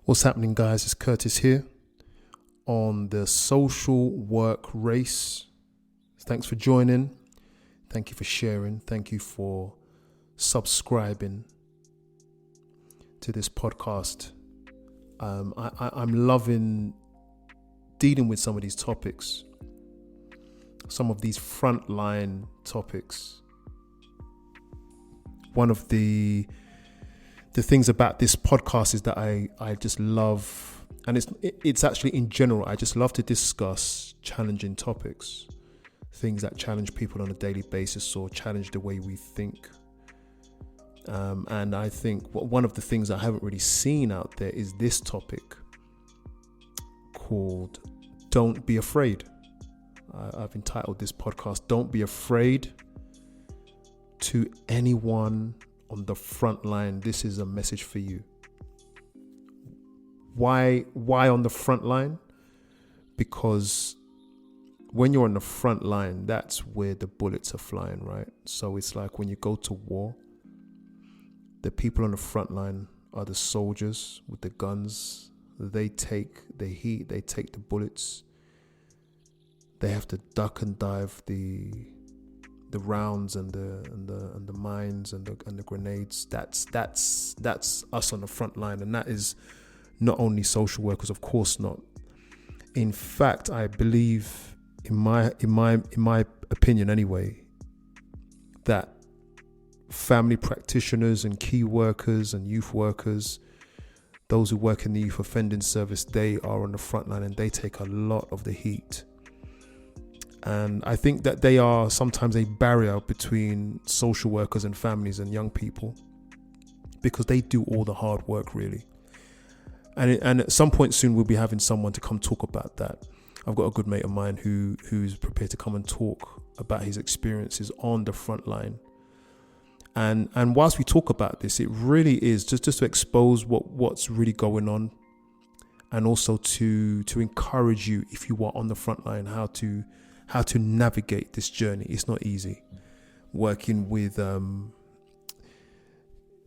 What's happening, guys? It's Curtis here on the social work race. Thanks for joining. Thank you for sharing. Thank you for subscribing to this podcast. I'm loving dealing with some of these topics, some of these frontline topics. One of the things about this podcast is that I just love, and it's actually in general, I just love to discuss challenging topics, things that challenge people on a daily basis or challenge the way we think. And I think one of the things I haven't really seen out there is this topic called Don't Be Afraid. I've entitled this podcast, Don't Be Afraid. To anyone on the front line, this is a message for you. Why on the front line? Because when you're on the front line, that's where the bullets are flying, right? So it's like when you go to war, the people on the front line are the soldiers with the guns. They take the heat, they take the bullets. They have to duck and dive the rounds and the mines and the grenades. That's us on the front line, and that is not only social workers, of course not. In fact, I believe, in my opinion anyway, that family practitioners and key workers and youth workers, those who work in the youth offending service, they are on the front line and they take a lot of the heat. And I think that they are sometimes a barrier between social workers and families and young people, because they do all the hard work, really. And at some point soon, we'll be having someone to come talk about that. I've got a good mate of mine who's prepared to come and talk about his experiences on the front line. And whilst we talk about this, it really is just to expose what's really going on, and also to encourage you, if you are on the front line, how to navigate this journey. It's not easy working with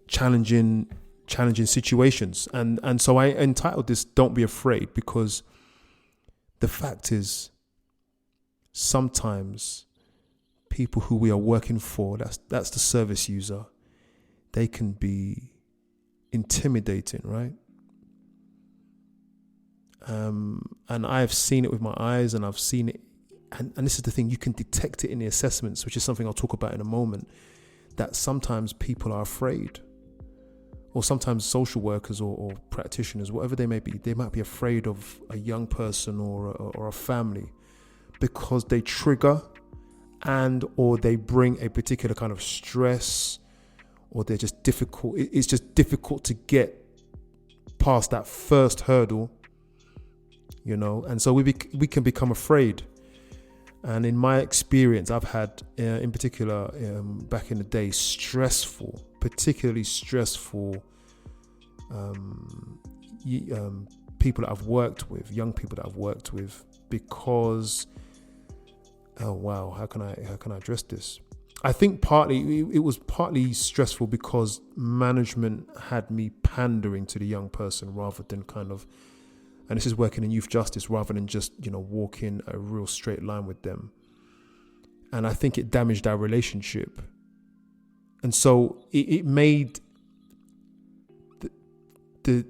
challenging situations. And so I entitled this Don't Be Afraid, because the fact is, sometimes people who we are working for, that's the service user, they can be intimidating, right? And I've seen it with my eyes, and I've seen it. And this is the thing, you can detect it in the assessments, which is something I'll talk about in a moment, that sometimes people are afraid, or sometimes social workers or practitioners, whatever they may be, they might be afraid of a young person or a family, because they trigger or they bring a particular kind of stress, or they're just difficult. It's just difficult to get past that first hurdle, and so we can become afraid. And in my experience, I've had, in particular, back in the day, particularly stressful people that I've worked with, young people that I've worked with, because, oh wow, how can I address this? I think it was partly stressful because management had me pandering to the young person rather than and this is working in youth justice, rather than just, walking a real straight line with them. And I think it damaged our relationship. And so it made the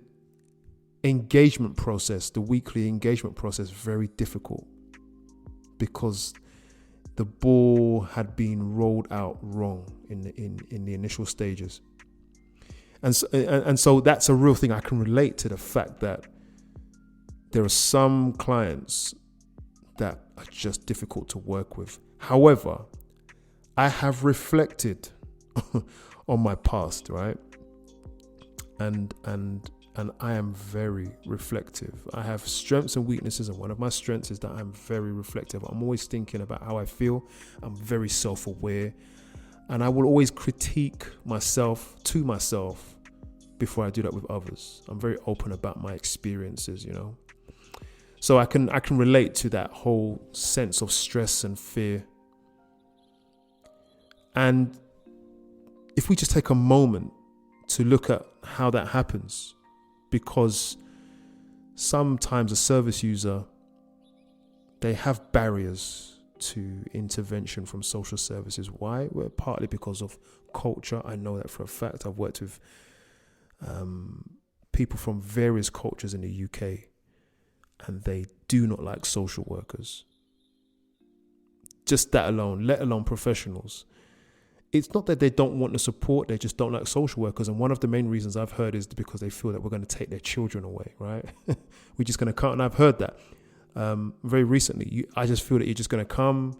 engagement process, the weekly engagement process, very difficult, because the ball had been rolled out wrong in the initial stages. And so that's a real thing. I can relate to the fact that there are some clients that are just difficult to work with. However, I have reflected on my past, right? And I am very reflective. I have strengths and weaknesses, and one of my strengths is that I'm very reflective. I'm always thinking about how I feel. I'm very self-aware, and I will always critique myself before I do that with others. I'm very open about my experiences, So I can relate to that whole sense of stress and fear. And if we just take a moment to look at how that happens, because sometimes a service user, they have barriers to intervention from social services. Why? Well, partly because of culture. I know that for a fact. I've worked with people from various cultures in the UK, and they do not like social workers. Just that alone, let alone professionals. It's not that they don't want the support, they just don't like social workers. And one of the main reasons I've heard is because they feel that we're going to take their children away, right? We're just going to come, and I've heard that very recently. I just feel that you're just going to come,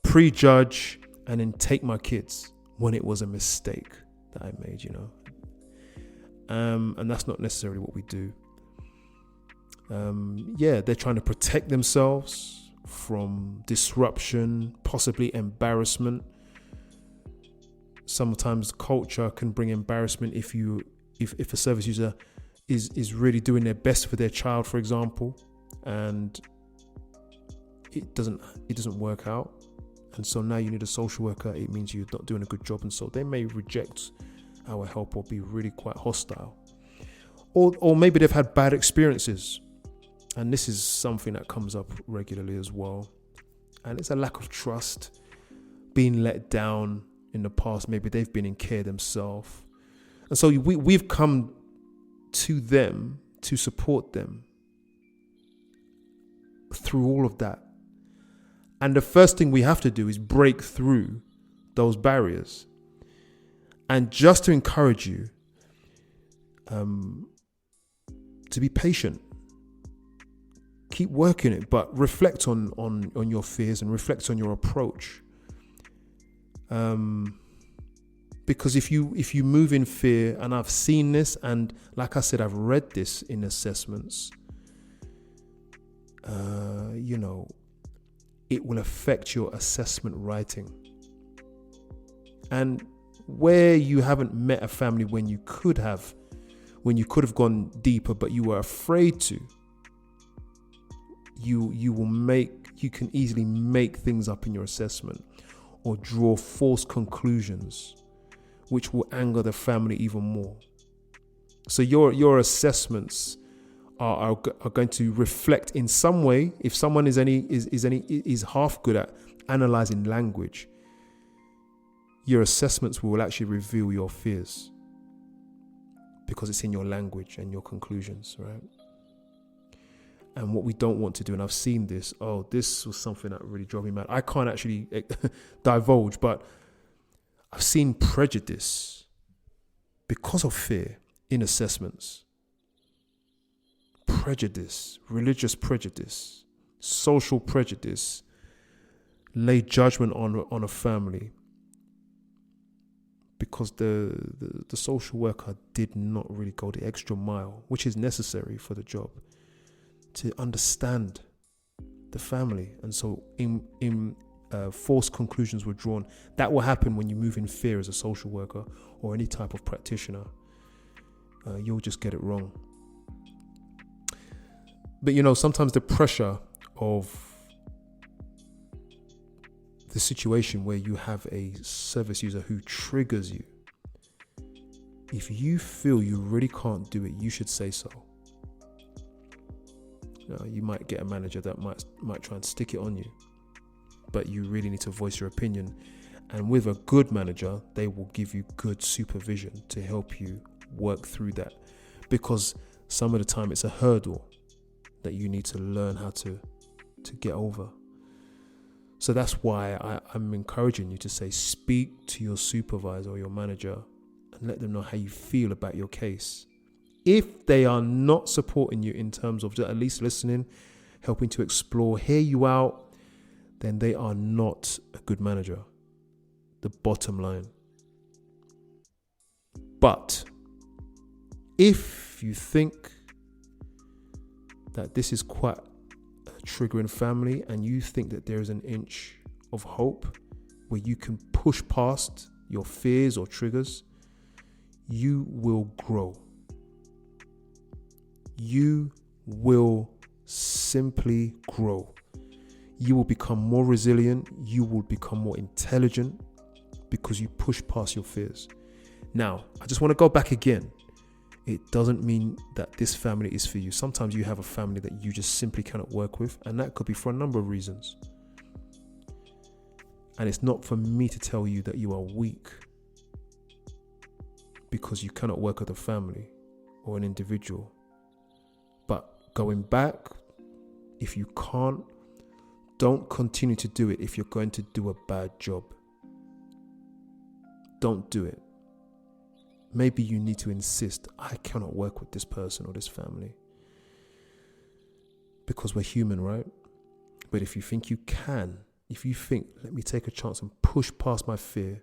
prejudge, and then take my kids when it was a mistake that I made, and that's not necessarily what we do. They're trying to protect themselves from disruption, possibly embarrassment. Sometimes culture can bring embarrassment if a service user is really doing their best for their child, for example, and it doesn't work out. And so now you need a social worker. It means you're not doing a good job, and so they may reject our help or be really quite hostile. Or maybe they've had bad experiences. And this is something that comes up regularly as well. And it's a lack of trust, being let down in the past. Maybe they've been in care themselves. And so we've come to them to support them through all of that. And the first thing we have to do is break through those barriers. And just to encourage you to be patient. Keep working it, but reflect on your fears and reflect on your approach. Because if you move in fear, and I've seen this, and like I said, I've read this in assessments, it will affect your assessment writing. And where you haven't met a family when you could have gone deeper, but you were afraid to, you can easily make things up in your assessment or draw false conclusions, which will anger the family even more. So your assessments are going to reflect in some way. If someone is half good at analyzing language, your assessments will actually reveal your fears because it's in your language and your conclusions, right? And what we don't want to do, and I've seen this, this was something that really drove me mad. I can't actually divulge, but I've seen prejudice because of fear in assessments. Prejudice, religious prejudice, social prejudice, lay judgment on a family because the social worker did not really go the extra mile, which is necessary for the job, to understand the family. And so false conclusions were drawn. That will happen when you move in fear as a social worker or any type of practitioner. You'll just get it wrong. But sometimes the pressure of the situation where you have a service user who triggers you, if you feel you really can't do it, you should say so. You might get a manager that might try and stick it on you, but you really need to voice your opinion. And with a good manager, they will give you good supervision to help you work through that, because some of the time it's a hurdle that you need to learn how to get over. So that's why I'm encouraging you to speak to your supervisor or your manager and let them know how you feel about your case. If they are not supporting you in terms of at least listening, helping to explore, hear you out, then they are not a good manager. The bottom line. But if you think that this is quite a triggering family and you think that there is an inch of hope where you can push past your fears or triggers, you will grow. You will simply grow. You will become more resilient. You will become more intelligent because you push past your fears. Now, I just want to go back again. it doesn't mean that this family is for you. Sometimes you have a family that you just simply cannot work with, and that could be for a number of reasons. And it's not for me to tell you that you are weak because you cannot work with a family or an individual. But going back, if you can't, don't continue to do it if you're going to do a bad job. Don't do it. Maybe you need to insist, I cannot work with this person or this family. Because we're human, right? But if you think you can, if you think, let me take a chance and push past my fear,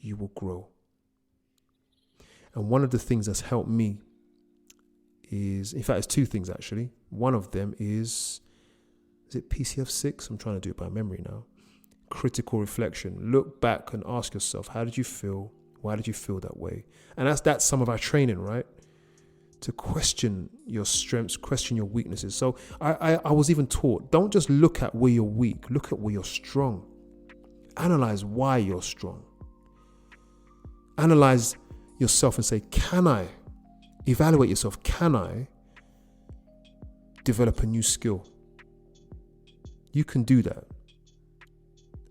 you will grow. And one of the things that's helped me is, in fact, it's two things actually. One of them is it PCF 6? I'm trying to do it by memory now. Critical reflection. Look back and ask yourself, how did you feel? Why did you feel that way? And that's some of our training, right? To question your strengths, question your weaknesses. So I was even taught, don't just look at where you're weak, look at where you're strong. Analyze why you're strong. Analyze yourself and say, can I? Evaluate yourself. Can I develop a new skill? You can do that.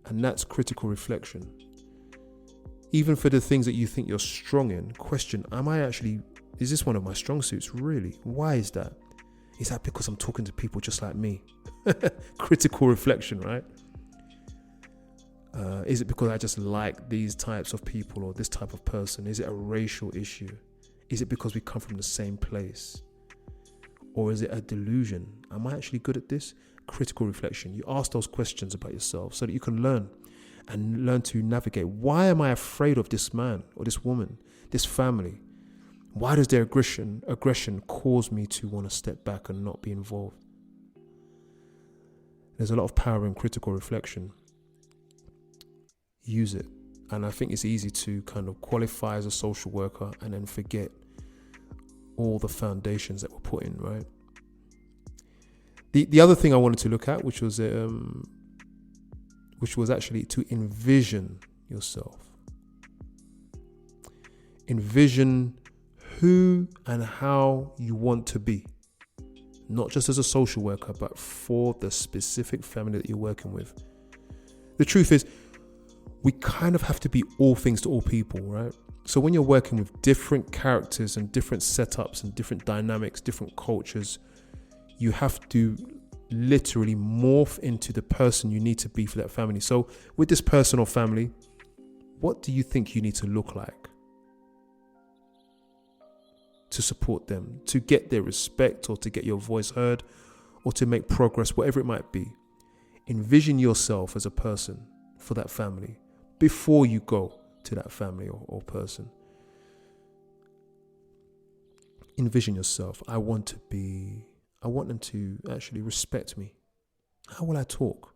And that's critical reflection. Even for the things that you think you're strong in, question, is this one of my strong suits? Really? Why is that? Is that because I'm talking to people just like me? Critical reflection, right? Is it because I just like these types of people or this type of person? Is it a racial issue? Is it because we come from the same place? Or is it a delusion? Am I actually good at this? Critical reflection. You ask those questions about yourself so that you can learn to navigate. Why am I afraid of this man or this woman, this family? Why does their aggression cause me to want to step back and not be involved? There's a lot of power in critical reflection. Use it. And I think it's easy to kind of qualify as a social worker and then forget all the foundations that were put in, right? The other thing I wanted to look at, which was actually to envision yourself. Envision who and how you want to be. Not just as a social worker, but for the specific family that you're working with. The truth is, we kind of have to be all things to all people, right? So when you're working with different characters and different setups and different dynamics, different cultures, you have to literally morph into the person you need to be for that family. So with this person or family, what do you think you need to look like to support them, to get their respect or to get your voice heard or to make progress, whatever it might be? Envision yourself as a person for that family before you go to that family or person. Envision yourself. I want them to actually respect me. How will I talk?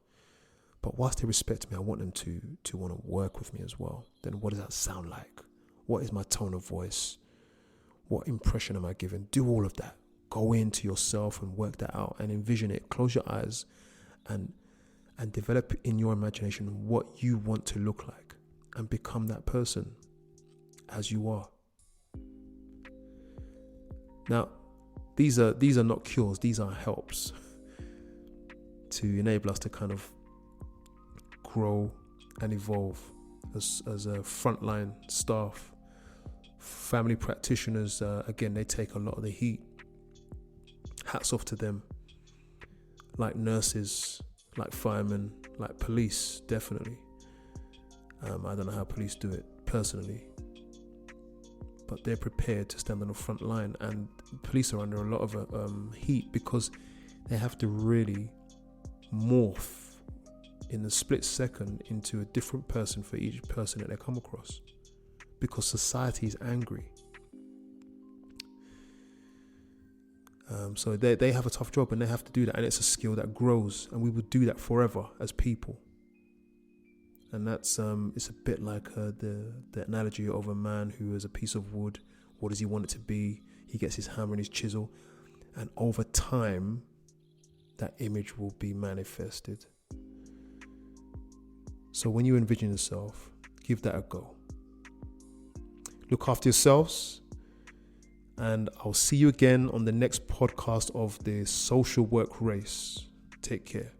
But whilst they respect me, I want them to want to work with me as well. Then what does that sound like? What is my tone of voice? What impression am I giving? Do all of that. Go into yourself and work that out and envision it. Close your eyes and develop in your imagination what you want to look like and become that person as you are. Now, these are not cures, these are helps to enable us to kind of grow and evolve as a frontline staff. Family practitioners, again, they take a lot of the heat. Hats off to them. Like nurses, like firemen, like police, definitely. I don't know how police do it personally, but they're prepared to stand on the front line, and police are under a lot of heat because they have to really morph in a split second into a different person for each person that they come across, because society is angry. So they have a tough job and they have to do that, and it's a skill that grows, and we would do that forever as people. And that's it's a bit like the analogy of a man who is a piece of wood. What does he want it to be? He gets his hammer and his chisel, and over time that image will be manifested. So when you envision yourself, give that a go. Look after yourselves And I'll see you again on the next podcast of the Social Work Race. Take care.